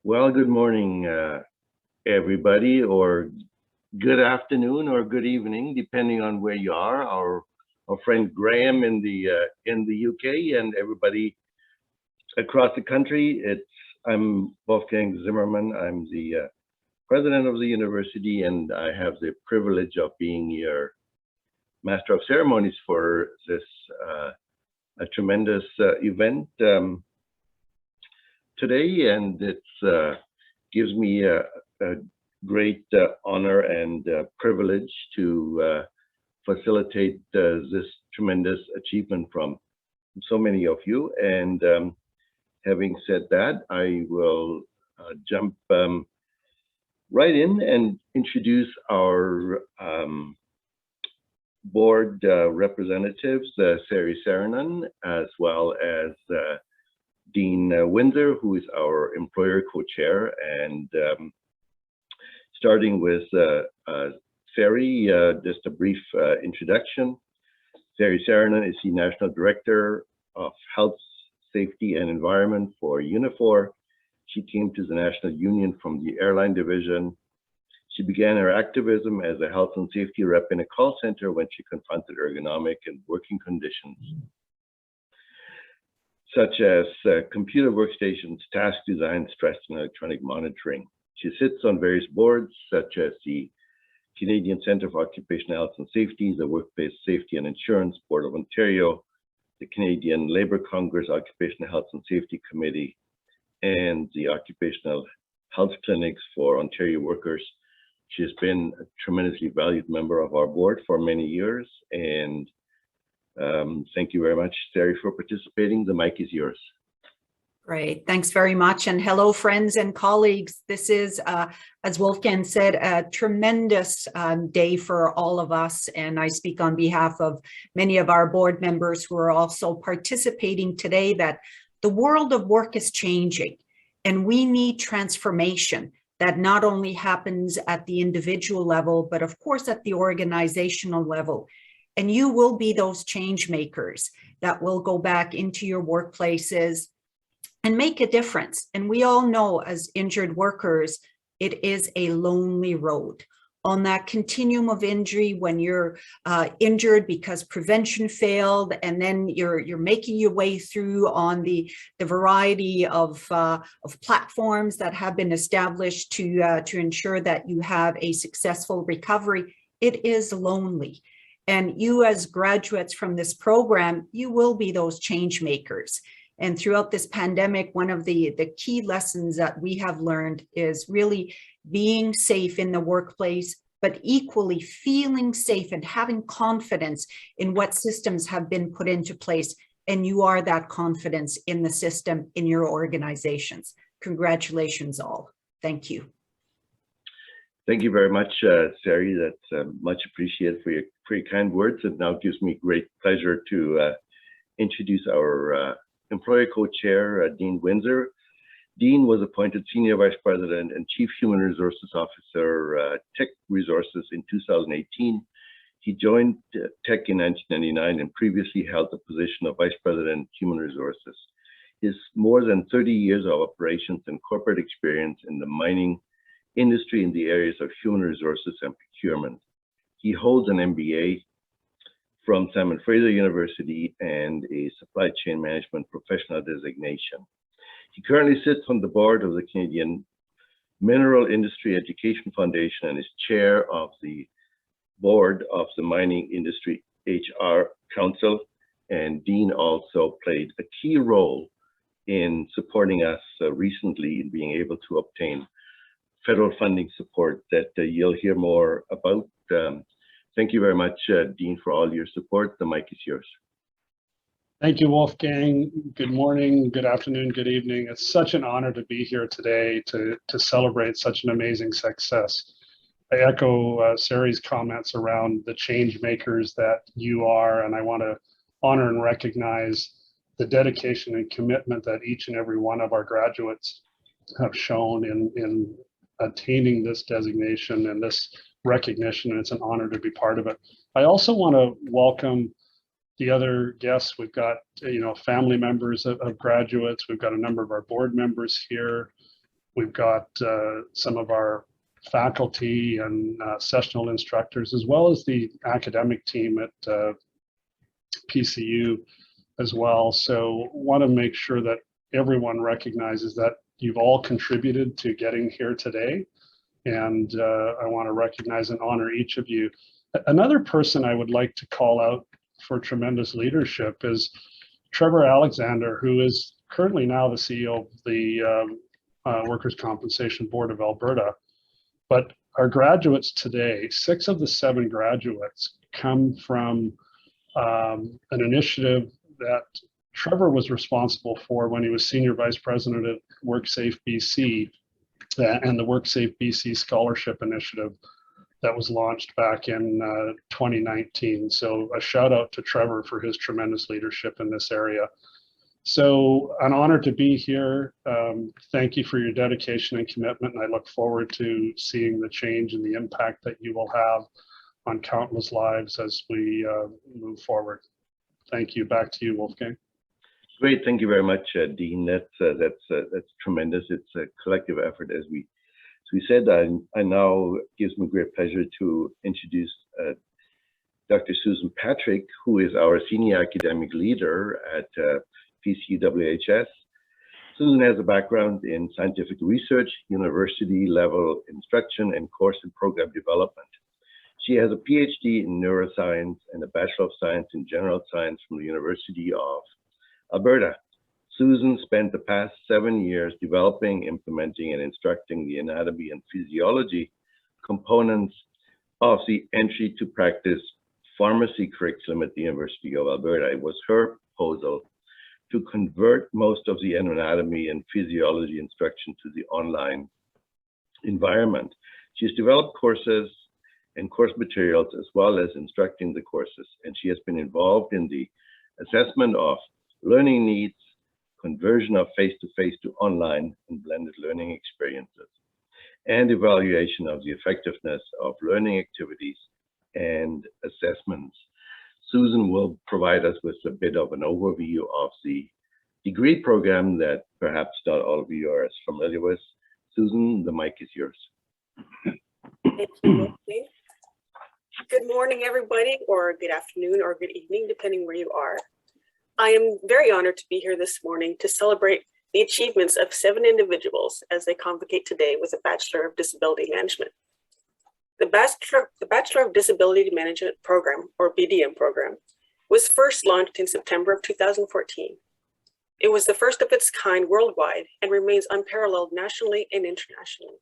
Well, good morning, everybody, or good afternoon or good evening, depending on where you are. Our friend Graham in the UK and everybody across the country. I'm Wolfgang Zimmermann. I'm the president of the university, and I have the privilege of being your master of ceremonies for this a tremendous event today, and it gives me a great honor and privilege to facilitate this tremendous achievement from so many of you. And having said that, I will jump right in and introduce our board representatives, Sari Saarinen, as well as Dean Windsor, who is our employer co-chair. And starting with Sari, just a brief introduction. Sari Saarinen is the National Director of Health, Safety and Environment for Unifor. She came to the National Union from the airline division. She began her activism as a health and safety rep in a call center when she confronted ergonomic and working conditions, such as computer workstations, task design, stress, and electronic monitoring. She sits on various boards, such as the Canadian Centre for Occupational Health and Safety, the Workplace Safety and Insurance Board of Ontario, the Canadian Labour Congress Occupational Health and Safety Committee, and the Occupational Health Clinics for Ontario Workers. She has been a tremendously valued member of our board for many years, and thank you very much, Sari, for participating. The mic is yours. Great. Thanks very much. And hello, friends and colleagues. This is, as Wolfgang said, a tremendous day for all of us. And I speak on behalf of many of our board members who are also participating today, that the world of work is changing and we need transformation that not only happens at the individual level, but of course at the organizational level. And you will be those change makers that will go back into your workplaces and make a difference. And we all know, as injured workers, it is a lonely road. On that continuum of injury, when you're injured because prevention failed, and then you're making your way through on the variety of platforms that have been established to ensure that you have a successful recovery, it is lonely. And you, as graduates from this program, you will be those change makers. And throughout this pandemic, one of the key lessons that we have learned is really being safe in the workplace, but equally feeling safe and having confidence in what systems have been put into place. And you are that confidence in the system, in your organizations. Congratulations all. Thank you. Thank you very much, Sari. That's much appreciated for your kind words. It now gives me great pleasure to introduce our employer co-chair, Dean Windsor. Dean was appointed Senior Vice President and Chief Human Resources Officer, Tech Resources in 2018. He joined Tech in 1999 and previously held the position of Vice President, Human Resources. His more than 30 years of operations and corporate experience in the mining industry in the areas of human resources and procurement. He holds an MBA from Simon Fraser University and a supply chain management professional designation. He currently sits on the board of the Canadian Mineral Industry Education Foundation and is chair of the board of the Mining Industry HR Council. And Dean also played a key role in supporting us recently in being able to obtain federal funding support that you'll hear more about. Thank you very much, Dean, for all your support. The mic is yours. Thank you, Wolfgang. Good morning, good afternoon, good evening. It's such an honor to be here today to celebrate such an amazing success. I echo Sari's comments around the change makers that you are, and I want to honor and recognize the dedication and commitment that each and every one of our graduates have shown in attaining this designation and this recognition. It's an honor to be part of it. I also want to welcome the other guests. We've got, family members of graduates. We've got a number of our board members here. We've got some of our faculty and sessional instructors, as well as the academic team at PCU as well. So want to make sure that everyone recognizes that you've all contributed to getting here today. And I want to recognize and honor each of you. Another person I would like to call out for tremendous leadership is Trevor Alexander, who is currently now the CEO of the Workers' Compensation Board of Alberta. But our graduates today, 6 of the 7 graduates come from an initiative that Trevor was responsible for when he was Senior Vice President at WorkSafe BC and the WorkSafe BC Scholarship Initiative that was launched back in 2019. So a shout out to Trevor for his tremendous leadership in this area. So an honor to be here. Thank you for your dedication and commitment. And I look forward to seeing the change and the impact that you will have on countless lives as we move forward. Thank you. Back to you, Wolfgang. Great, thank you very much, Dean. That's tremendous. It's a collective effort, as we said. I now gives me great pleasure to introduce Dr. Susan Patrick, who is our senior academic leader at PCUWHS. Susan has a background in scientific research, university level instruction, and course and program development. She has a PhD in neuroscience and a Bachelor of Science in General Science from the University of Alberta. Susan spent the past 7 years developing, implementing, and instructing the anatomy and physiology components of the entry to practice pharmacy curriculum at the University of Alberta. It was her proposal to convert most of the anatomy and physiology instruction to the online environment. She's developed courses and course materials, as well as instructing the courses, and she has been involved in the assessment of learning needs, conversion of face-to-face to online and blended learning experiences, and evaluation of the effectiveness of learning activities and assessments. Susan will provide us with a bit of an overview of the degree program that perhaps not all of you are as familiar with. Susan, the mic is yours. Thank you. Good morning, everybody, or good afternoon, or good evening, depending where you are. I am very honored to be here this morning to celebrate the achievements of 7 individuals as they convocate today with a Bachelor of Disability Management. The Bachelor of Disability Management program, or BDM program, was first launched in September of 2014. It was the first of its kind worldwide and remains unparalleled nationally and internationally.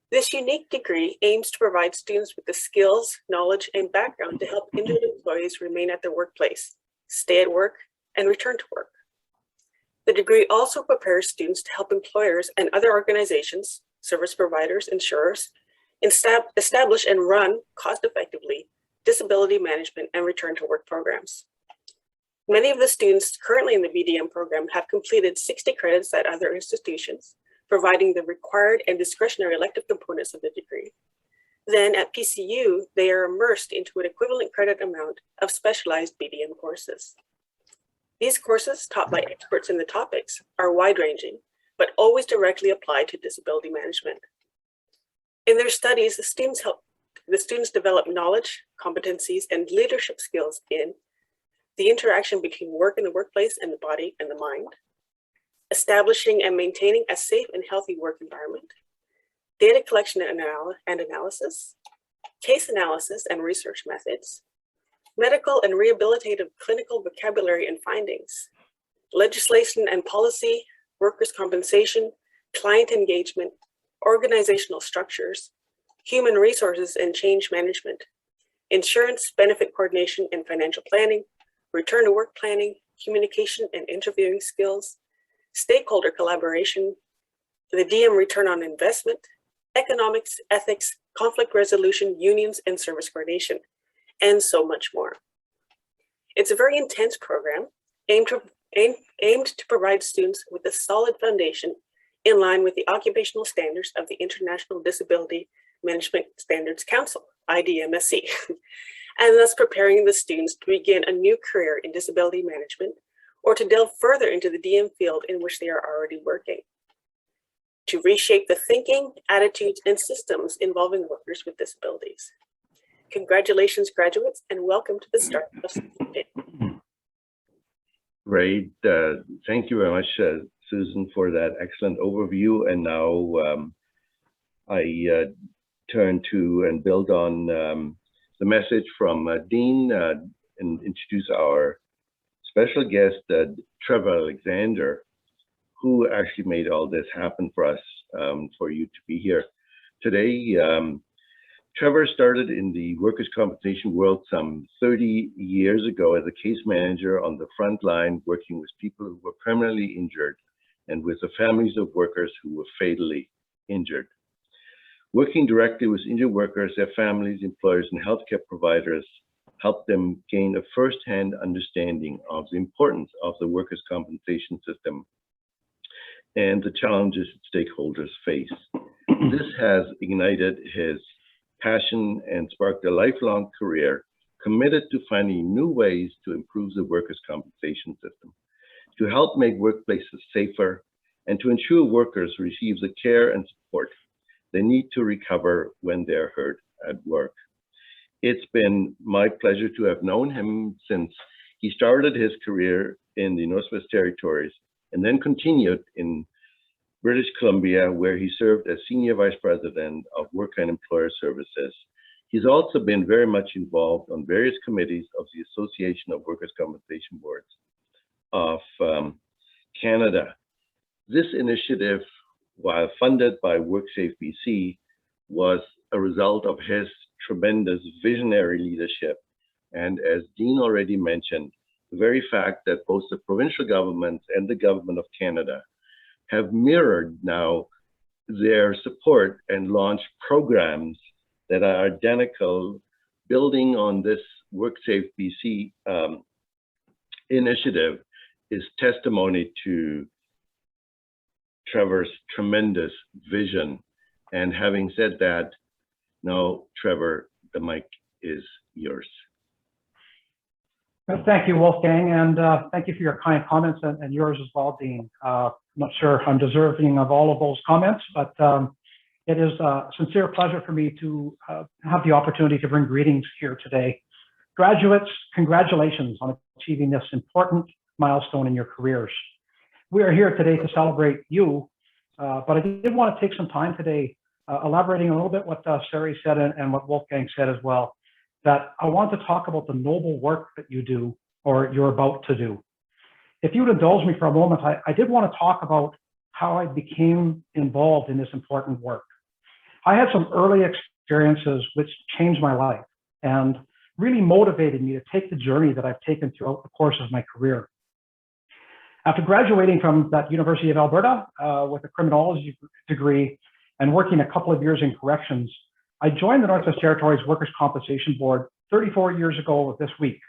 This unique degree aims to provide students with the skills, knowledge, and background to help injured employees remain at their workplace, stay at work, and return to work. The degree also prepares students to help employers and other organizations, service providers, insurers, establish and run cost-effectively disability management and return to work programs. Many of the students currently in the BDM program have completed 60 credits at other institutions, providing the required and discretionary elective components of the degree. Then at PCU, they are immersed into an equivalent credit amount of specialized BDM courses. These courses, taught by experts in the topics, are wide-ranging, but always directly applied to disability management. In their studies, the students develop knowledge, competencies, and leadership skills in the interaction between work in the workplace and the body and the mind, establishing and maintaining a safe and healthy work environment, data collection and analysis, case analysis and research methods, medical and rehabilitative clinical vocabulary and findings, legislation and policy, workers' compensation, client engagement, organizational structures, human resources and change management, insurance, benefit coordination and financial planning, return to work planning, communication and interviewing skills, stakeholder collaboration, the DM return on investment, economics, ethics, conflict resolution, unions, and service coordination, and so much more. It's a very intense program aimed to provide students with a solid foundation in line with the occupational standards of the International Disability Management Standards Council, IDMSC, and thus preparing the students to begin a new career in disability management or to delve further into the DM field in which they are already working. to reshape the thinking, attitudes, and systems involving workers with disabilities. Congratulations, graduates, and welcome to the start of Day. Great. Thank you very much, Susan, for that excellent overview. And now I turn to and build on the message from Dean and introduce our special guest, Trevor Alexander, who actually made all this happen for us, for you to be here today. Trevor started in the workers' compensation world some 30 years ago as a case manager on the front line, working with people who were permanently injured and with the families of workers who were fatally injured. Working directly with injured workers, their families, employers, and healthcare providers helped them gain a first-hand understanding of the importance of the workers' compensation system and the challenges stakeholders face. This has ignited his passion and sparked a lifelong career committed to finding new ways to improve the workers' compensation system, to help make workplaces safer, and to ensure workers receive the care and support they need to recover when they're hurt at work. It's been my pleasure to have known him since he started his career in the Northwest Territories and then continued in British Columbia, where he served as Senior Vice President of Work and Employer Services. He's also been very much involved on various committees of the Association of Workers' Compensation Boards of Canada. This initiative, while funded by WorkSafe BC, was a result of his tremendous visionary leadership. And as Dean already mentioned, the very fact that both the provincial governments and the Government of Canada have mirrored now their support and launched programs that are identical, building on this WorkSafe BC initiative, is testimony to Trevor's tremendous vision. And having said that, now, Trevor, the mic is yours. Well, thank you, Wolfgang, and thank you for your kind comments and yours as well, Dean. I'm not sure I'm deserving of all of those comments, but it is a sincere pleasure for me to have the opportunity to bring greetings here today. Graduates, congratulations on achieving this important milestone in your careers. We are here today to celebrate you, but I did want to take some time today elaborating a little bit what Sari said and what Wolfgang said as well, that I want to talk about the noble work that you do or you're about to do. If you would indulge me for a moment, I did want to talk about how I became involved in this important work. I had some early experiences which changed my life and really motivated me to take the journey that I've taken throughout the course of my career. After graduating from that University of Alberta with a criminology degree and working a couple of years in corrections, I joined the Northwest Territories Workers' Compensation Board 34 years ago this week.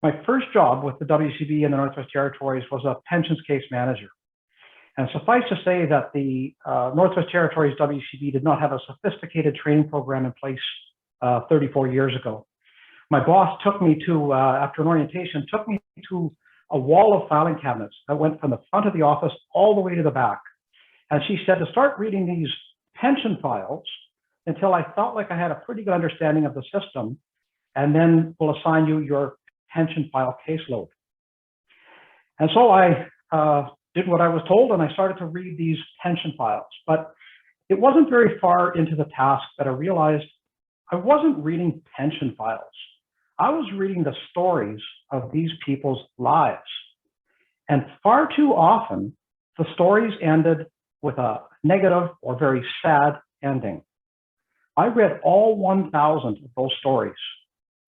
My first job with the WCB in the Northwest Territories was a pensions case manager. And suffice to say that the Northwest Territories WCB did not have a sophisticated training program in place 34 years ago. My boss took me to, after an orientation, took me to a wall of filing cabinets that went from the front of the office all the way to the back. And she said to start reading these pension files until I felt like I had a pretty good understanding of the system, and then we'll assign you your pension file caseload. And so I did what I was told, and I started to read these pension files. But it wasn't very far into the task that I realized I wasn't reading pension files. I was reading the stories of these people's lives. And far too often, the stories ended with a negative or very sad ending. I read all 1,000 of those stories,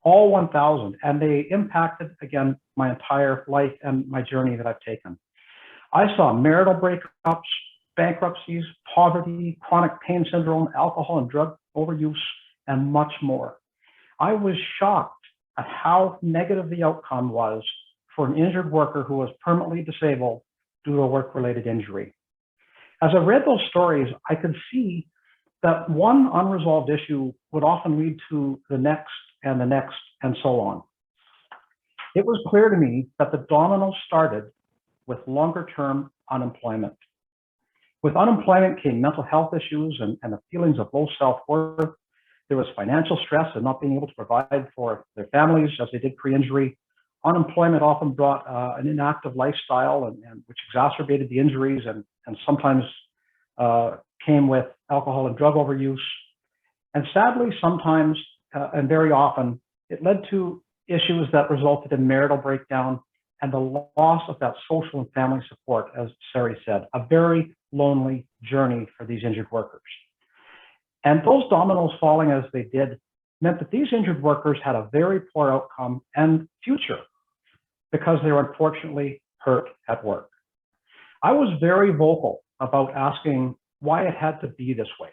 all 1,000, and they impacted, again, my entire life and my journey that I've taken. I saw marital breakups, bankruptcies, poverty, chronic pain syndrome, alcohol and drug overuse, and much more. I was shocked at how negative the outcome was for an injured worker who was permanently disabled due to a work-related injury. As I read those stories, I could see that one unresolved issue would often lead to the next and the next and so on. It was clear to me that the domino started with longer-term unemployment. With unemployment came mental health issues and the feelings of low self-worth. There was financial stress and not being able to provide for their families as they did pre-injury. Unemployment often brought an inactive lifestyle and which exacerbated the injuries and sometimes came with alcohol and drug overuse. And sadly, sometimes and very often, it led to issues that resulted in marital breakdown and the loss of that social and family support, as Sari said, a very lonely journey for these injured workers. And those dominoes falling as they did meant that these injured workers had a very poor outcome and future because they were unfortunately hurt at work. I was very vocal about asking why it had to be this way.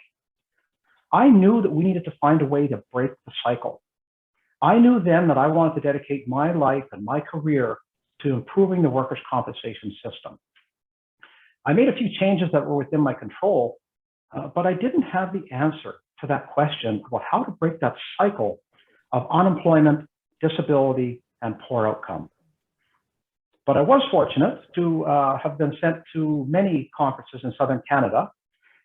I knew that we needed to find a way to break the cycle. I knew then that I wanted to dedicate my life and my career to improving the workers' compensation system. I made a few changes that were within my control, but I didn't have the answer to that question about how to break that cycle of unemployment, disability, and poor outcome. But I was fortunate to have been sent to many conferences in Southern Canada.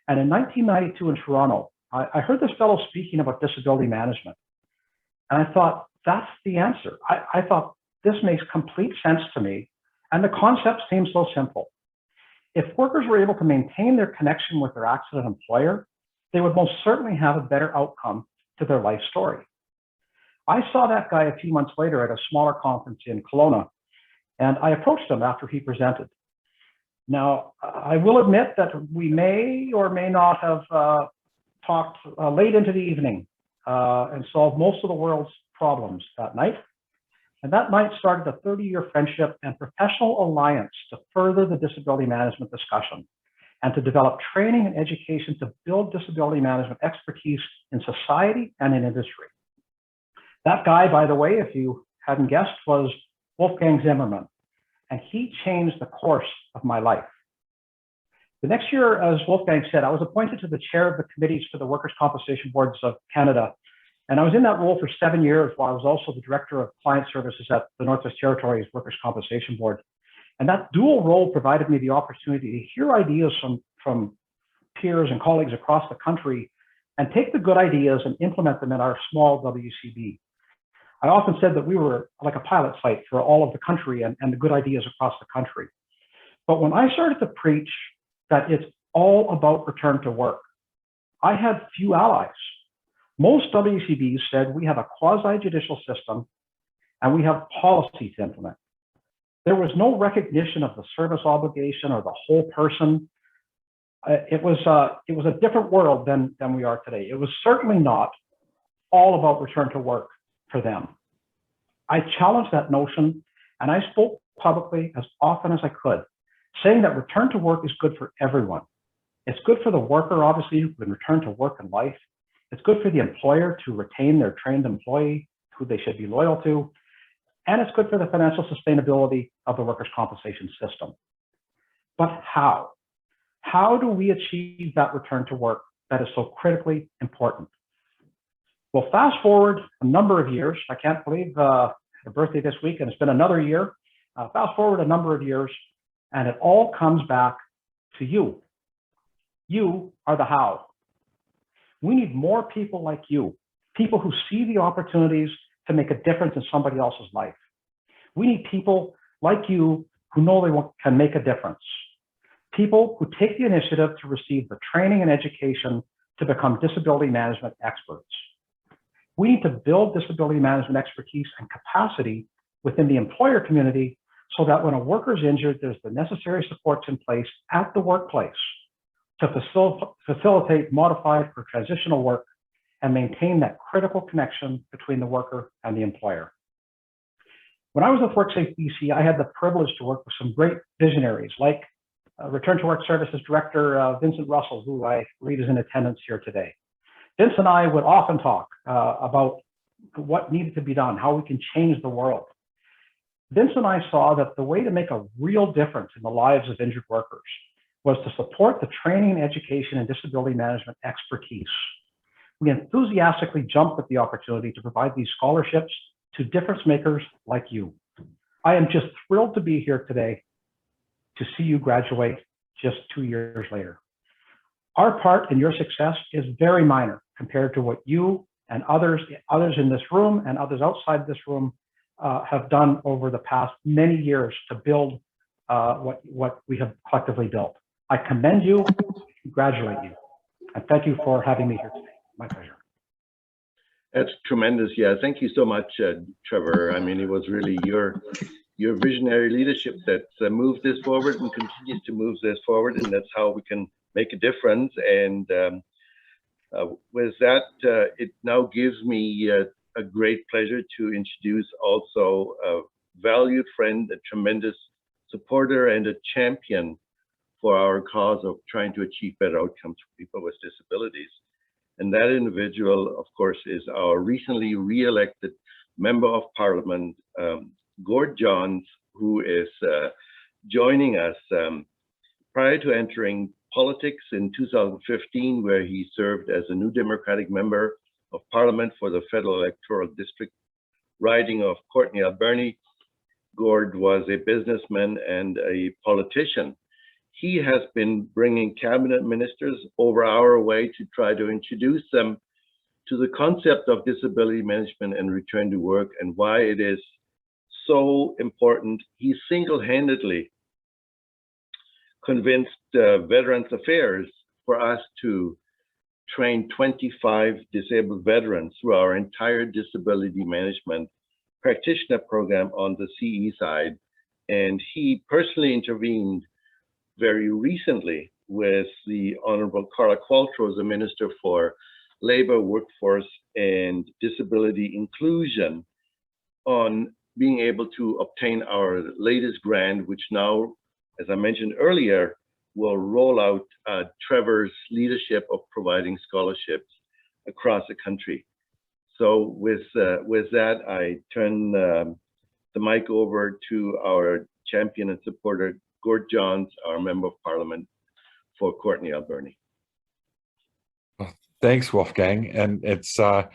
And in 1992 in Toronto, I heard this fellow speaking about disability management. And I thought, that's the answer. I thought, this makes complete sense to me. And the concept seems so simple. If workers were able to maintain their connection with their accident employer, they would most certainly have a better outcome to their life story. I saw that guy a few months later at a smaller conference in Kelowna, and I approached him after he presented. Now, I will admit that we may or may not have talked late into the evening and solved most of the world's problems that night. And that night started a 30-year friendship and professional alliance to further the disability management discussion and to develop training and education to build disability management expertise in society and in industry. That guy, by the way, if you hadn't guessed, was Wolfgang Zimmermann, and he changed the course of my life. The next year, as Wolfgang said, I was appointed to the chair of the committees for the Workers' Compensation Boards of Canada. And I was in that role for 7 years while I was also the director of client services at the Northwest Territories Workers' Compensation Board. And that dual role provided me the opportunity to hear ideas from peers and colleagues across the country and take the good ideas and implement them in our small WCB. I often said that we were like a pilot site for all of the country and the good ideas across the country. But when I started to preach that it's all about return to work, I had few allies. Most WCBs said we have a quasi-judicial system and we have policy to implement. There was no recognition of the service obligation or the whole person. It was a different world than we are today. It was certainly not all about return to work for them. I challenged that notion and I spoke publicly as often as I could, saying that return to work is good for everyone. It's good for the worker, obviously, who can return to work and life. It's good for the employer to retain their trained employee who they should be loyal to. And it's good for the financial sustainability of the workers' compensation system. But how? How do we achieve that return to work that is so critically important? Well, fast forward a number of years. I can't believe the birthday this week, and it's been another year. Fast forward a number of years, and it all comes back to you. You are the how. We need more people like you, people who see the opportunities to make a difference in somebody else's life. We need people like you who know they can make a difference. People who take the initiative to receive the training and education to become disability management experts. We need to build disability management expertise and capacity within the employer community so that when a worker is injured, there's the necessary supports in place at the workplace to facilitate modified or transitional work and maintain that critical connection between the worker and the employer. When I was with WorkSafe BC, I had the privilege to work with some great visionaries like Return to Work Services Director Vincent Russell, who I believe is in attendance here today. Vince and I would often talk about what needed to be done, how we can change the world. Vince and I saw that the way to make a real difference in the lives of injured workers was to support the training and education and disability management expertise. We enthusiastically jumped at the opportunity to provide these scholarships to difference makers like you. I am just thrilled to be here today to see you graduate just 2 years later. Our part in your success is very minor compared to what you and others in this room and others outside this room have done over the past many years to build what we have collectively built. I commend you, congratulate you, and thank you for having me here today. My pleasure. That's tremendous. Yeah, thank you so much, Trevor. I mean, it was really your visionary leadership that moved this forward and continues to move this forward, and that's how we can make a difference. And with that, it now gives me a great pleasure to introduce also a valued friend, a tremendous supporter, and a champion for our cause of trying to achieve better outcomes for people with disabilities. And that individual, of course, is our recently re-elected Member of Parliament, Gord Johns, who is joining us prior to entering politics in 2015, where he served as a New Democratic Member of Parliament for the Federal Electoral District riding of Courtenay Alberni. Gord was a businessman and a politician. He has been bringing cabinet ministers over our way to try to introduce them to the concept of disability management and return to work and why it is so important. He single-handedly convinced Veterans Affairs for us to train 25 disabled veterans through our entire disability management practitioner program on the CE side. And he personally intervened very recently with the Honorable Carla Qualtrough, the Minister for Labor, Workforce, and Disability Inclusion, on being able to obtain our latest grant, which now, as I mentioned earlier, will roll out Trevor's leadership of providing scholarships across the country. So with that, I turn the mic over to our champion and supporter, Gord Johns, our Member of Parliament for Courtenay Alberni. Thanks, Wolfgang. And it's a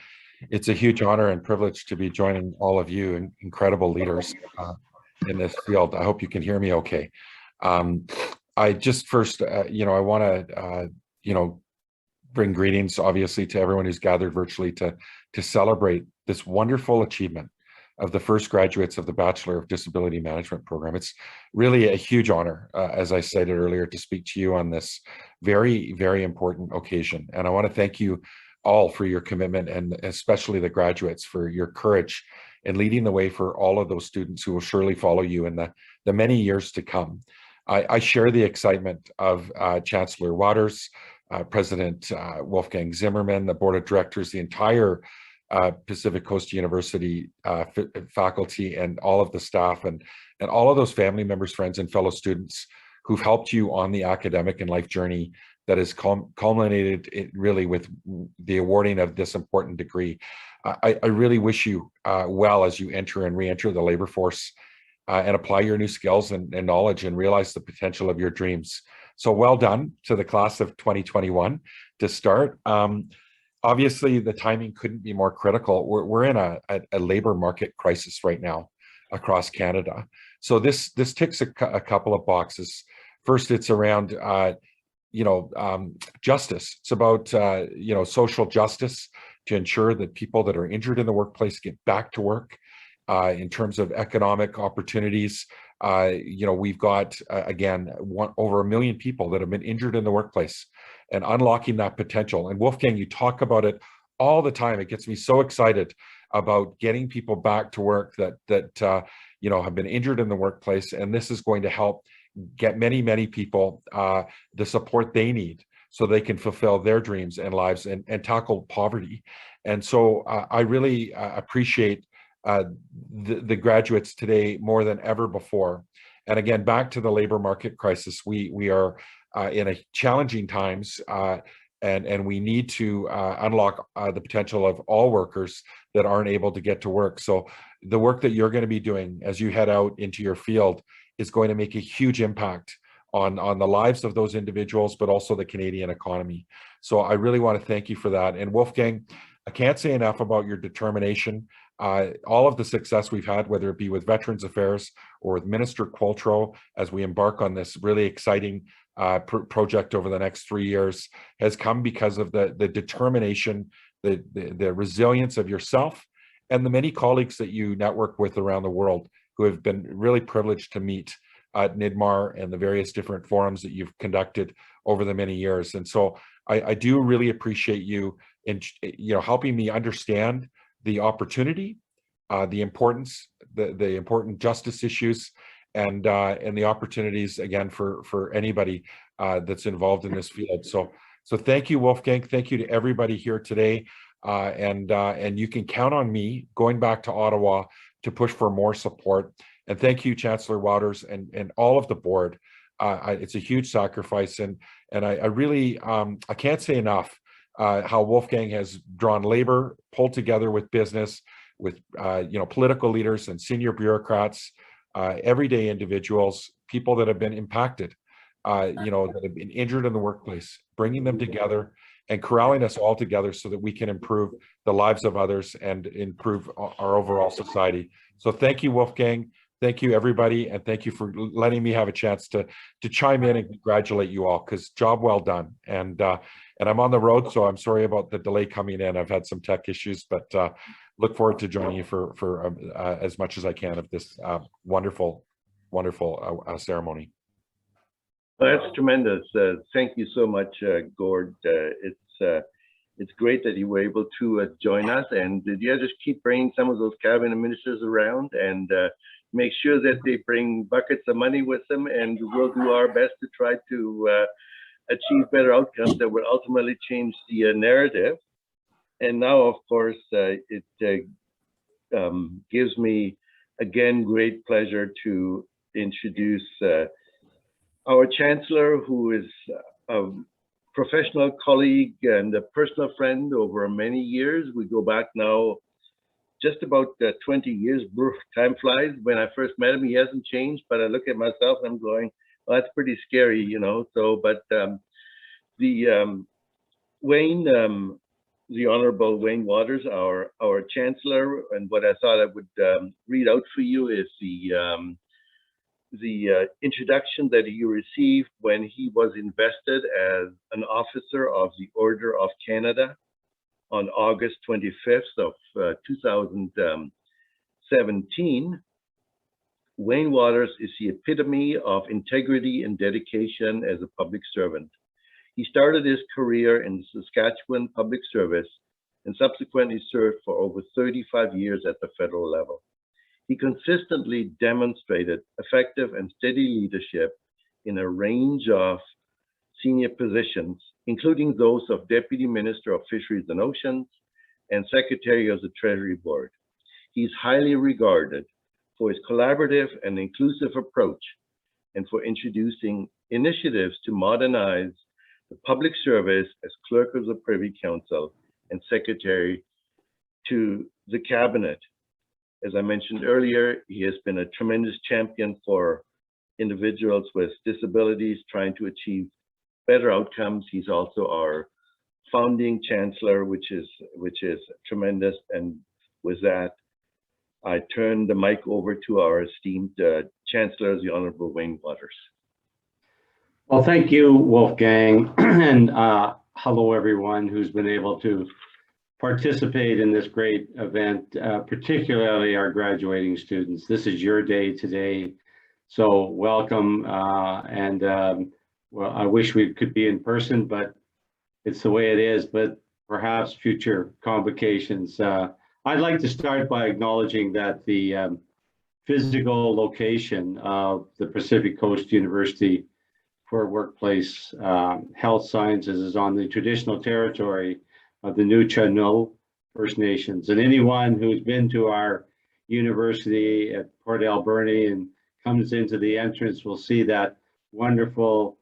huge honor and privilege to be joining all of you, and incredible leaders in this field. I hope you can hear me okay. I just first, I want to, bring greetings, obviously, to everyone who's gathered virtually to celebrate this wonderful achievement of the first graduates of the Bachelor of Disability Management program. It's really a huge honor, as I cited earlier, to speak to you on this very, very important occasion. And I want to thank you all for your commitment, and especially the graduates for your courage in leading the way for all of those students who will surely follow you in the many years to come. I share the excitement of Chancellor Waters, President Wolfgang Zimmerman, the Board of Directors, the entire Pacific Coast University faculty, and all of the staff, and all of those family members, friends, and fellow students who've helped you on the academic and life journey that has culminated really with the awarding of this important degree. I really wish you well as you enter and re-enter the labor force and apply your new skills and knowledge and realize the potential of your dreams. So well done to the class of 2021 to start. Obviously, the timing couldn't be more critical. We're in a labor market crisis right now across Canada. So this ticks a couple of boxes. First, it's around justice. It's about social justice to ensure that people that are injured in the workplace get back to work. In terms of economic opportunities, we've got again over 1 million people that have been injured in the workplace, and unlocking that potential. And Wolfgang, you talk about it all the time. It gets me so excited about getting people back to work that have been injured in the workplace, and this is going to help get many people the support they need so they can fulfill their dreams and lives and tackle poverty. And so I really appreciate the graduates today more than ever before. And again, back to the labor market crisis, we are in a challenging times, and we need to unlock the potential of all workers that aren't able to get to work. So the work that you're going to be doing as you head out into your field is going to make a huge impact on the lives of those individuals, but also the Canadian economy. So I really want to thank you for that. And Wolfgang, I can't say enough about your determination. All of the success we've had, whether it be with Veterans Affairs or with Minister Qualtrough, as we embark on this really exciting project over the next 3 years has come because of the determination, the resilience of yourself and the many colleagues that you network with around the world who have been really privileged to meet at NIDMAR and the various different forums that you've conducted over the many years. And so I do really appreciate you in helping me understand the opportunity, the importance, the important justice issues, and the opportunities again for anybody that's involved in this field. So thank you, Wolfgang. Thank you to everybody here today, and you can count on me going back to Ottawa to push for more support. And thank you, Chancellor Wouters, and all of the board. It's a huge sacrifice, and I really I can't say enough how Wolfgang has drawn labor, pulled together with business, with political leaders and senior bureaucrats, everyday individuals, people that have been impacted, that have been injured in the workplace, bringing them together and corralling us all together so that we can improve the lives of others and improve our overall society. So thank you, Wolfgang. Thank you, everybody, and thank you for letting me have a chance to chime in and congratulate you all, because job well done. And I'm on the road, so I'm sorry about the delay coming in. I've had some tech issues, but look forward to joining you for as much as I can of this wonderful ceremony. Well, that's tremendous. Thank you so much, Gord. It's great that you were able to join us, and just keep bringing some of those cabinet ministers around and make sure that they bring buckets of money with them, and we'll do our best to try to achieve better outcomes that will ultimately change the narrative. And now, of course, it gives me, again, great pleasure to introduce our Chancellor, who is a professional colleague and a personal friend over many years. We go back now just about 20 years. Time flies. When I first met him, he hasn't changed, but I look at myself and I'm going, well, that's pretty scary, So, but the Honorable Wayne Wouters, our Chancellor, and what I thought I would read out for you is the introduction that he received when he was invested as an officer of the Order of Canada on August 25th of 2017. Wayne Wouters is the epitome of integrity and dedication as a public servant. He started his career in the Saskatchewan Public Service and subsequently served for over 35 years at the federal level. He consistently demonstrated effective and steady leadership in a range of senior positions, including those of Deputy Minister of Fisheries and Oceans and Secretary of the Treasury Board. He is highly regarded for his collaborative and inclusive approach and for introducing initiatives to modernize the public service as Clerk of the Privy Council and Secretary to the Cabinet. As I mentioned earlier, he has been a tremendous champion for individuals with disabilities trying to achieve better outcomes. He's also our founding Chancellor, which is tremendous. And with that, I turn the mic over to our esteemed Chancellor, the Honorable Wayne Wouters. Well, thank you, Wolfgang, and hello, everyone who's been able to participate in this great event, particularly our graduating students. This is your day today, so welcome. Well, I wish we could be in person, but it's the way it is, but perhaps future convocations. I'd like to start by acknowledging that the physical location of the Pacific Coast University for Workplace Health Sciences is on the traditional territory of the Nuu-chah-nulth First Nations. And anyone who's been to our university at Port Alberni and comes into the entrance will see that wonderful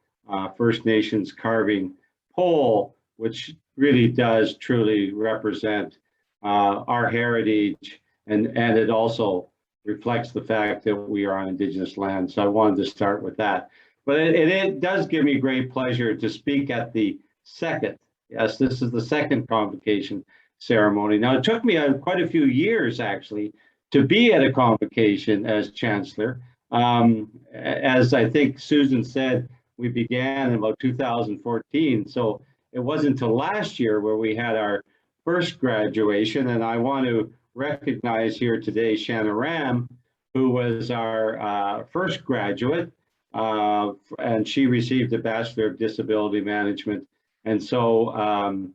First Nations carving pole, which really does truly represent our heritage, and it also reflects the fact that we are on Indigenous land. So I wanted to start with that. But it does give me great pleasure to speak at the second. Yes, this is the second convocation ceremony. Now, it took me quite a few years, actually, to be at a convocation as Chancellor. As I think Susan said, we began in about 2014. So it wasn't until last year where we had our first graduation. And I want to recognize here today Shanna Ram, who was our first graduate, and she received a Bachelor of Disability Management. And so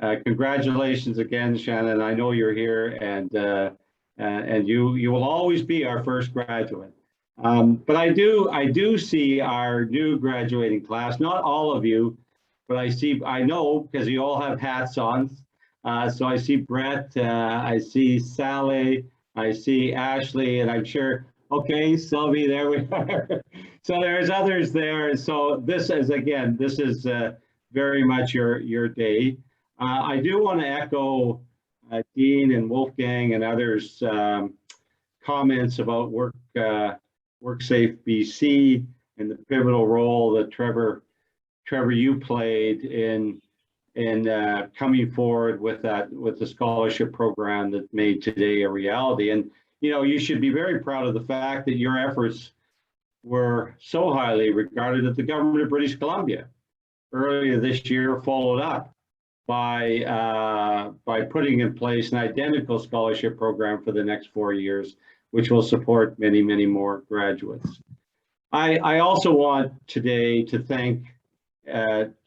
congratulations again, Shannon. I know you're here, and you will always be our first graduate. But I do see our new graduating class, not all of you, but I know because you all have hats on. So I see Brett, I see Sally, I see Ashley, and I'm sure, okay, Sylvie, there we are. So there's others there. So this is very much your day. I do want to echo Dean and Wolfgang and others' comments about WorkSafe BC and the pivotal role that Trevor, you played in coming forward with the scholarship program that made today a reality. And you should be very proud of the fact that your efforts were so highly regarded that the government of British Columbia earlier this year followed up by putting in place an identical scholarship program for the next 4 years, which will support many, many more graduates. I also want today to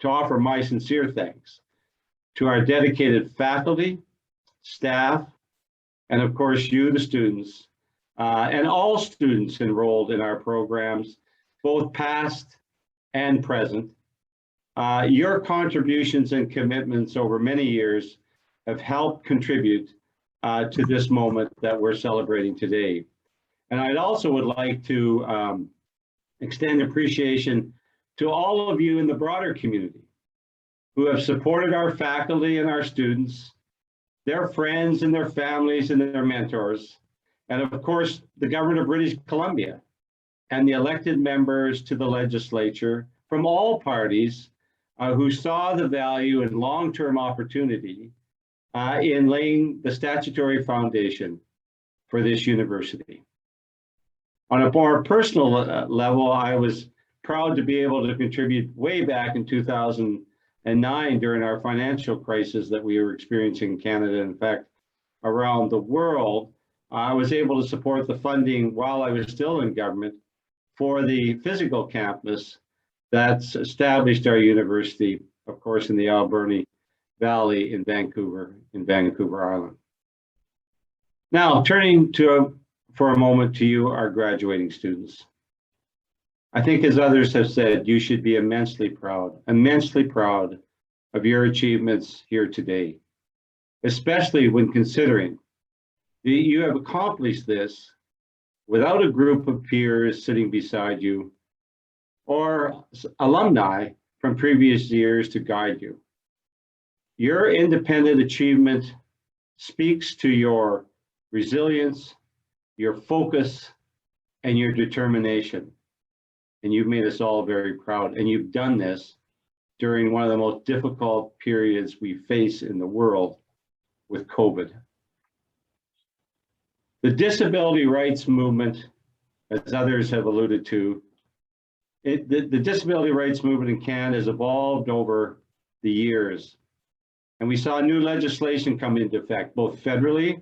offer my sincere thanks to our dedicated faculty, staff, and of course you, the students, and all students enrolled in our programs, both past and present. Your contributions and commitments over many years have helped contribute to this moment that we're celebrating today. And I'd also would like to extend appreciation to all of you in the broader community who have supported our faculty and our students, their friends and their families and their mentors, and of course, the government of British Columbia and the elected members to the legislature from all parties who saw the value and long-term opportunity in laying the statutory foundation for this university. On a more personal level, I was proud to be able to contribute way back in 2009 during our financial crisis that we were experiencing in Canada, in fact, around the world. I was able to support the funding while I was still in government for the physical campus that's established our university, of course, in the Alberni Valley in Vancouver Island. Now, turning for a moment to you, our graduating students. I think, as others have said, you should be immensely proud of your achievements here today, especially when considering that you have accomplished this without a group of peers sitting beside you or alumni from previous years to guide you. Your independent achievement speaks to your resilience, your focus, and your determination. And you've made us all very proud. And you've done this during one of the most difficult periods we face in the world with COVID. The disability rights movement, as others have alluded to, the disability rights movement in Canada has evolved over the years. And we saw new legislation come into effect, both federally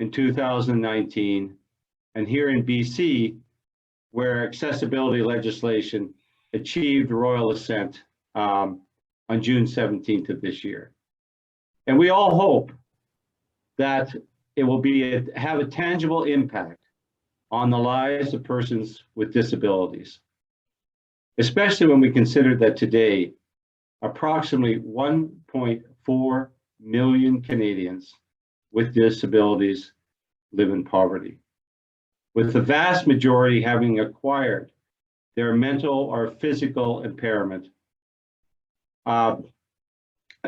in 2019 and here in BC, where accessibility legislation achieved royal assent on June 17th of this year. And we all hope that it will have a tangible impact on the lives of persons with disabilities, especially when we consider that today, approximately 1.4 million Canadians with disabilities live in poverty, with the vast majority having acquired their mental or physical impairment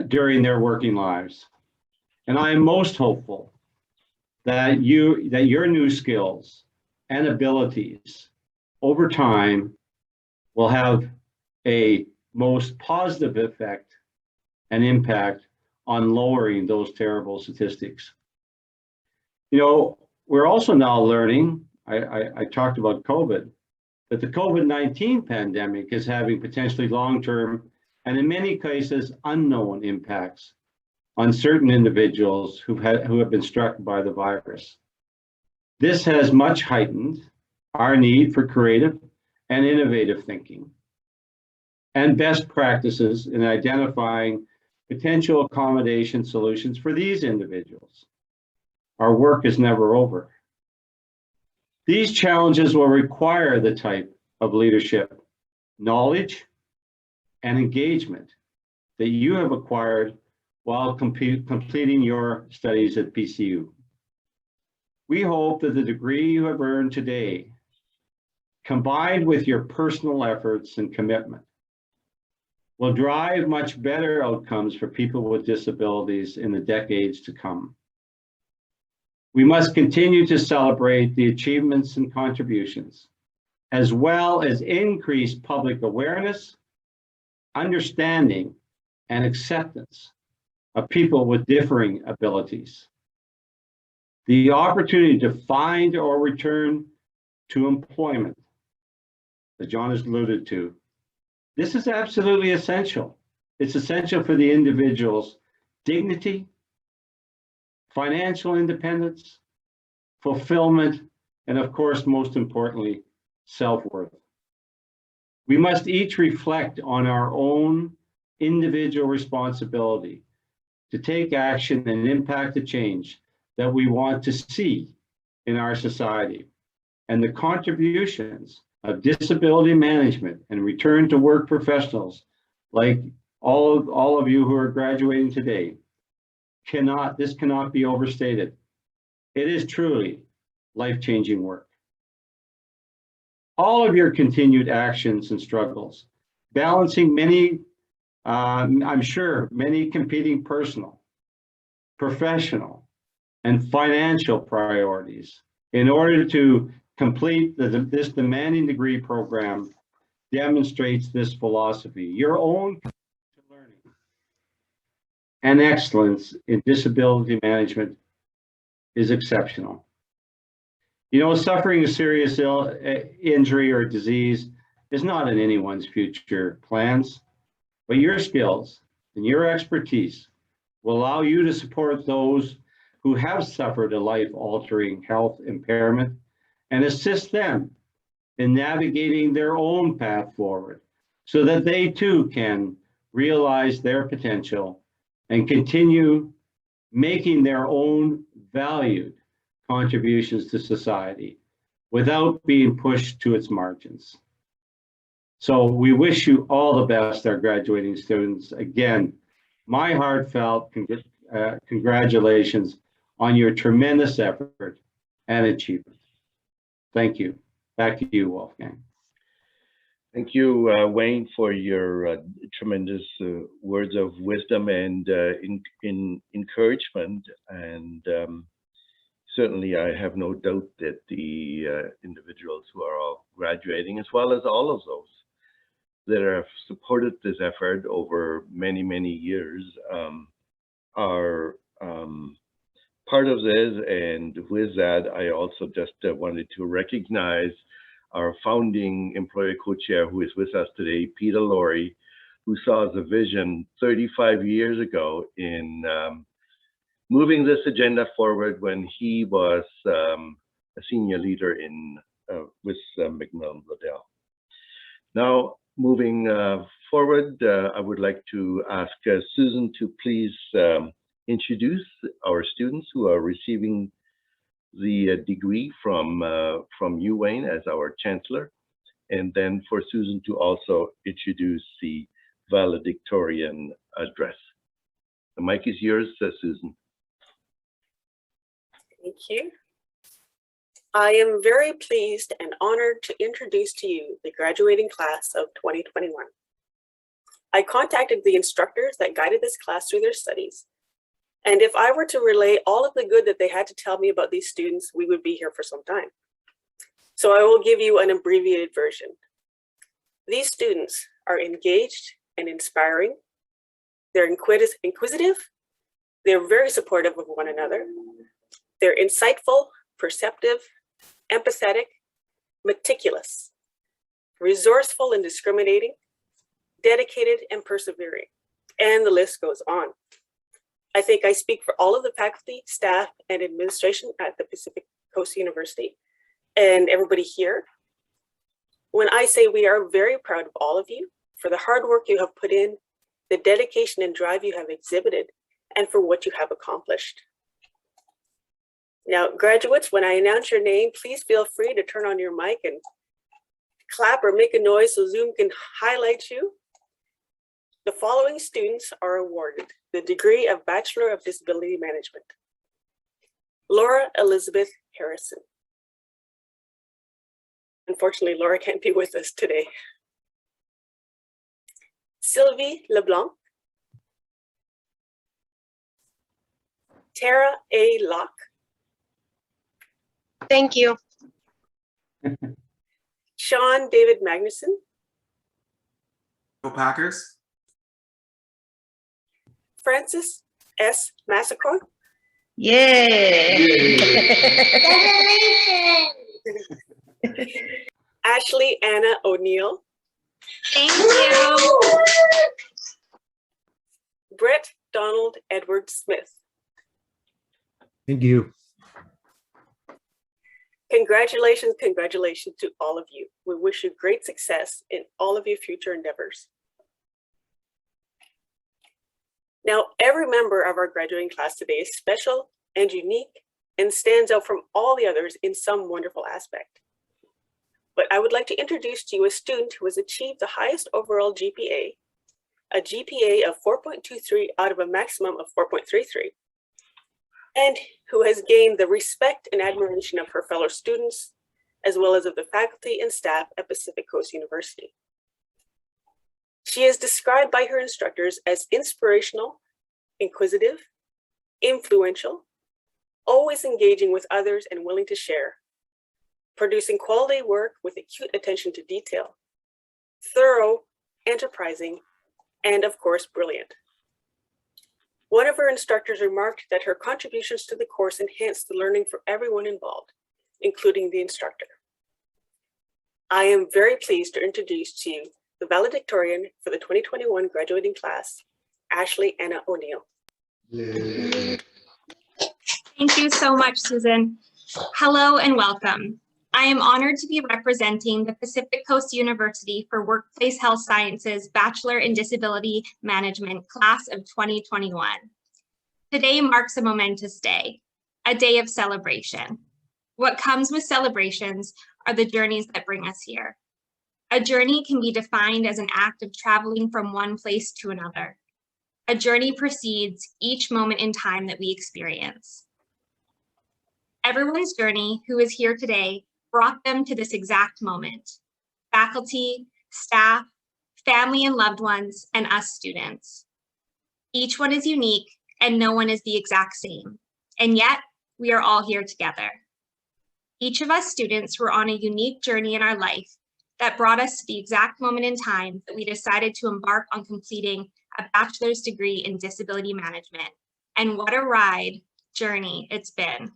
during their working lives. And I am most hopeful that your new skills and abilities over time will have a most positive effect and impact on lowering those terrible statistics. You know, we're also now learning, I talked about COVID, that the COVID-19 pandemic is having potentially long-term and in many cases unknown impacts on certain individuals who have been struck by the virus. This has much heightened our need for creative and innovative thinking and best practices in identifying potential accommodation solutions for these individuals. Our work is never over. These challenges will require the type of leadership, knowledge, and engagement that you have acquired while completing your studies at PCU. We hope that the degree you have earned today, combined with your personal efforts and commitment, will drive much better outcomes for people with disabilities in the decades to come. We must continue to celebrate the achievements and contributions, as well as increase public awareness, understanding, and acceptance of people with differing abilities. The opportunity to find or return to employment, as John has alluded to, this is absolutely essential. It's essential for the individual's dignity, financial independence, fulfillment, and of course, most importantly, self-worth. We must each reflect on our own individual responsibility to take action and impact the change that we want to see in our society, and the contributions of disability management and return to work professionals like all of you who are graduating today this cannot be overstated. It is truly life-changing work. All of your continued actions and struggles, balancing many, I'm sure, many competing personal, professional, and financial priorities in order to complete this demanding degree program demonstrates this philosophy. Your own learning and excellence in disability management is exceptional. You know, suffering a serious injury or disease is not in anyone's future plans, but your skills and your expertise will allow you to support those who have suffered a life-altering health impairment and assist them in navigating their own path forward so that they too can realize their potential and continue making their own valued contributions to society without being pushed to its margins. So we wish you all the best, our graduating students. Again, my heartfelt congratulations on your tremendous effort and achievement. Thank you. Back to you, Wolfgang. Thank you, Wayne, for your tremendous words of wisdom and encouragement. And certainly, I have no doubt that the individuals who are all graduating, as well as all of those that have supported this effort over many, many years, are part of this. And with that, I also just wanted to recognize our founding employer co-chair who is with us today, Peter Laurie, who saw the vision 35 years ago in moving this agenda forward when he was a senior leader with Macmillan Bloedel. Now, moving forward, I would like to ask Susan to please introduce our students who are receiving the degree from you, Wayne, as our chancellor, and then for Susan to also introduce the valedictorian address. The mic is yours, Susan. Thank you. I am very pleased and honored to introduce to you the graduating class of 2021. I contacted the instructors that guided this class through their studies, and if I were to relay all of the good that they had to tell me about these students, we would be here for some time. So I will give you an abbreviated version. These students are engaged and inspiring. They're inquisitive. They're very supportive of one another. They're insightful, perceptive, empathetic, meticulous, resourceful and discriminating, dedicated and persevering, and the list goes on. I think I speak for all of the faculty, staff, and administration at the Pacific Coast University and everybody here when I say we are very proud of all of you for the hard work you have put in, the dedication and drive you have exhibited, and for what you have accomplished. Now, graduates, when I announce your name, please feel free to turn on your mic and clap or make a noise so Zoom can highlight you. The following students are awarded the degree of Bachelor of Disability Management. Laura Elizabeth Harrison. Unfortunately, Laura can't be with us today. Sylvie LeBlanc. Tara A. Locke. Thank you. Sean David Magnuson. Go Packers. Francis S. Massacor. Yay! Ashley Anna O'Neill. Thank you. Brett Donald Edward Smith. Thank you. Congratulations, congratulations to all of you. We wish you great success in all of your future endeavors. Now, every member of our graduating class today is special and unique and stands out from all the others in some wonderful aspect. But I would like to introduce to you a student who has achieved the highest overall GPA, a GPA of 4.23 out of a maximum of 4.33, and who has gained the respect and admiration of her fellow students, as well as of the faculty and staff at Pacific Coast University. She is described by her instructors as inspirational, inquisitive, influential, always engaging with others and willing to share, producing quality work with acute attention to detail, thorough, enterprising, and of course, brilliant. One of her instructors remarked that her contributions to the course enhanced the learning for everyone involved, including the instructor. I am very pleased to introduce to you the valedictorian for the 2021 graduating class, Ashley Anna O'Neill. Thank you so much, Susan. Hello and welcome. I am honored to be representing the Pacific Coast University for Workplace Health Sciences Bachelor in Disability Management class of 2021. Today marks a momentous day, a day of celebration. What comes with celebrations are the journeys that bring us here. A journey can be defined as an act of traveling from one place to another. A journey precedes each moment in time that we experience. Everyone's journey who is here today brought them to this exact moment. Faculty, staff, family and loved ones, and us students. Each one is unique and no one is the exact same. And yet we are all here together. Each of us students were on a unique journey in our life that brought us to the exact moment in time that we decided to embark on completing a bachelor's degree in disability management. And what a ride, journey it's been.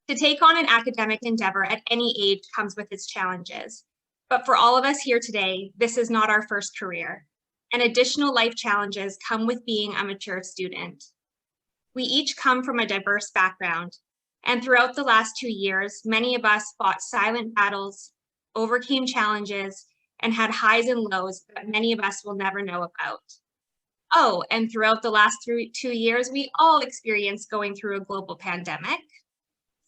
To take on an academic endeavor at any age comes with its challenges. But for all of us here today, this is not our first career. And additional life challenges come with being a mature student. We each come from a diverse background. And throughout the last 2 years, many of us fought silent battles, overcame challenges, and had highs and lows that many of us will never know about. Oh, and throughout the last 2 years, we all experienced going through a global pandemic.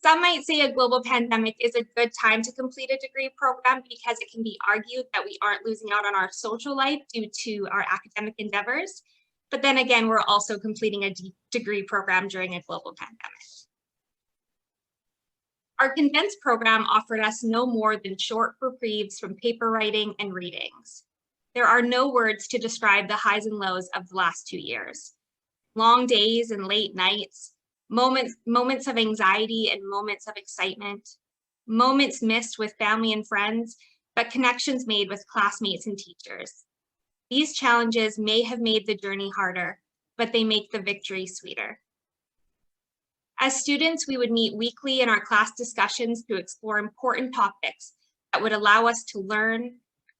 Some might say a global pandemic is a good time to complete a degree program because it can be argued that we aren't losing out on our social life due to our academic endeavors. But then again, we're also completing a degree program during a global pandemic. Our condensed program offered us no more than short reprieves from paper writing and readings. There are no words to describe the highs and lows of the last 2 years. Long days and late nights, moments of anxiety and moments of excitement, moments missed with family and friends, but connections made with classmates and teachers. These challenges may have made the journey harder, but they make the victory sweeter. As students, we would meet weekly in our class discussions to explore important topics that would allow us to learn,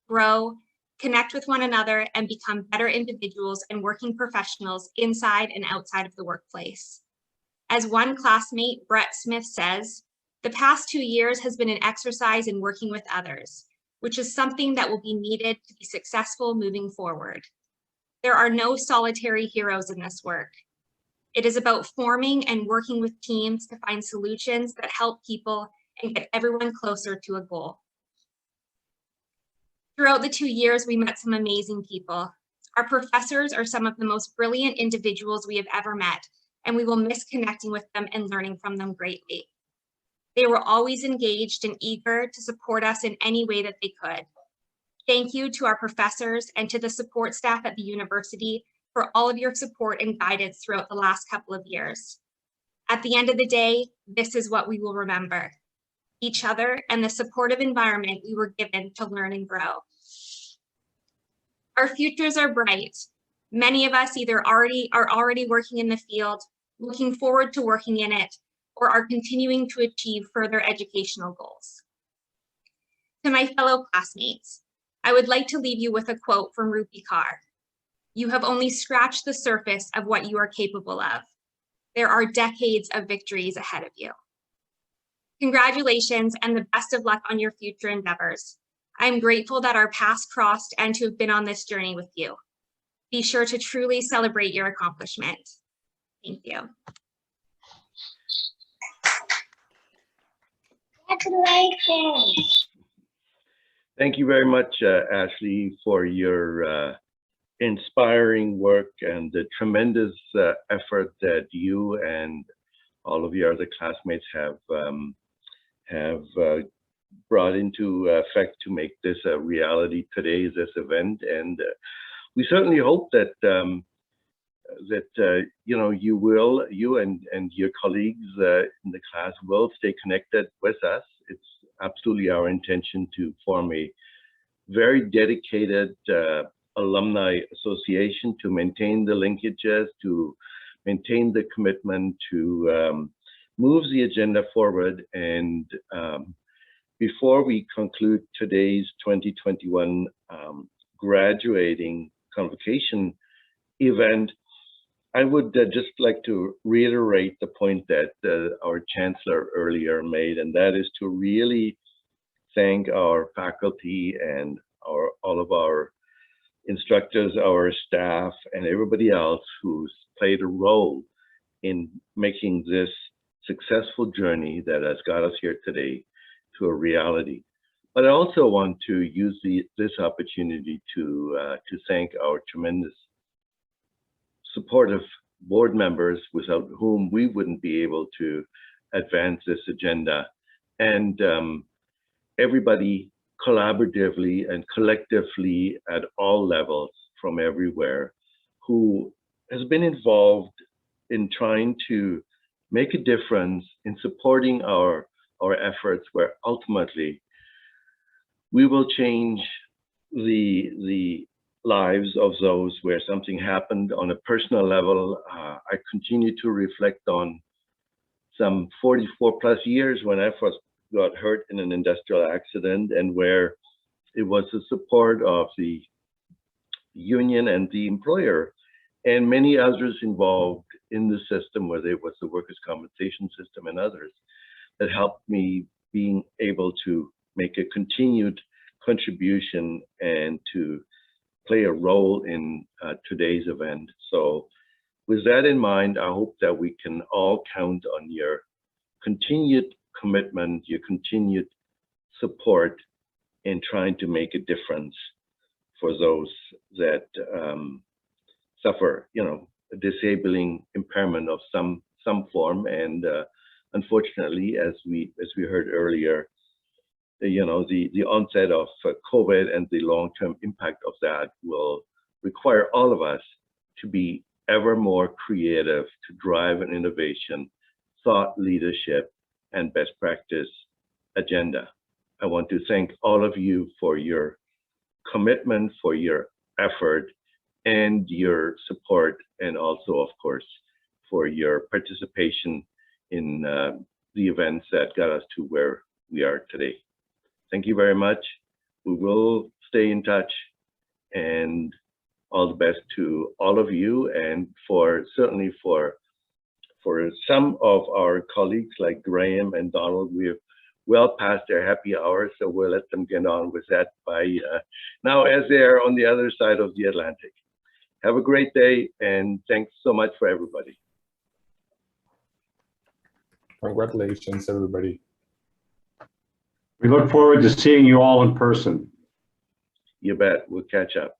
grow, connect with one another, and become better individuals and working professionals inside and outside of the workplace. As one classmate, Brett Smith, says, the past 2 years has been an exercise in working with others, which is something that will be needed to be successful moving forward. There are no solitary heroes in this work. It is about forming and working with teams to find solutions that help people and get everyone closer to a goal. Throughout the 2 years, we met some amazing people. Our professors are some of the most brilliant individuals we have ever met, and we will miss connecting with them and learning from them greatly. They were always engaged and eager to support us in any way that they could. Thank you to our professors and to the support staff at the university for all of your support and guidance throughout the last couple of years. At the end of the day, this is what we will remember: each other and the supportive environment we were given to learn and grow. Our futures are bright. Many of us either are already working in the field, looking forward to working in it, or are continuing to achieve further educational goals. To my fellow classmates, I would like to leave you with a quote from Rupi Kaur. You have only scratched the surface of what you are capable of. There are decades of victories ahead of you. Congratulations and the best of luck on your future endeavors. I'm grateful that our paths crossed and to have been on this journey with you. Be sure to truly celebrate your accomplishment. Thank you. Congratulations. Thank you very much, Ashley, for your inspiring work and the tremendous effort that you and all of your other classmates have brought into effect to make this a reality today, this event. And we certainly hope that you and your colleagues in the class will stay connected with us. It's absolutely our intention to form a very dedicated alumni association to maintain the linkages, to maintain the commitment, to move the agenda forward. And before we conclude today's 2021 graduating convocation event, I would just like to reiterate the point that our chancellor earlier made, and that is to really thank our faculty and all of our instructors, our staff, and everybody else who's played a role in making this successful journey that has got us here today to a reality. But I also want to use this opportunity to thank our tremendous supportive board members without whom we wouldn't be able to advance this agenda, and everybody collaboratively and collectively at all levels from everywhere who has been involved in trying to make a difference in supporting our efforts, where ultimately we will change the lives of those where something happened on a personal level. I continue to reflect on some 44 plus years when I first got hurt in an industrial accident, and where it was the support of the union and the employer and many others involved in the system, whether it was the workers' compensation system and others, that helped me being able to make a continued contribution and to play a role in today's event. So with that in mind, I hope that we can all count on your continued commitment, your continued support in trying to make a difference for those that suffer, a disabling impairment of some form. And unfortunately, as we heard earlier, the onset of COVID and the long-term impact of that will require all of us to be ever more creative, to drive an innovation, thought leadership, and best practice agenda. I want to thank all of you for your commitment, for your effort, and your support, and also, of course, for your participation in the events that got us to where we are today. thank you very much. We will stay in touch, and all the best to all of you, and certainly for some of our colleagues like Graham and Donald. We're well past their happy hour, so we'll let them get on with that by now, as they are on the other side of the Atlantic. Have a great day, and thanks so much for everybody. Congratulations, everybody. We look forward to seeing you all in person. You bet. We'll catch up.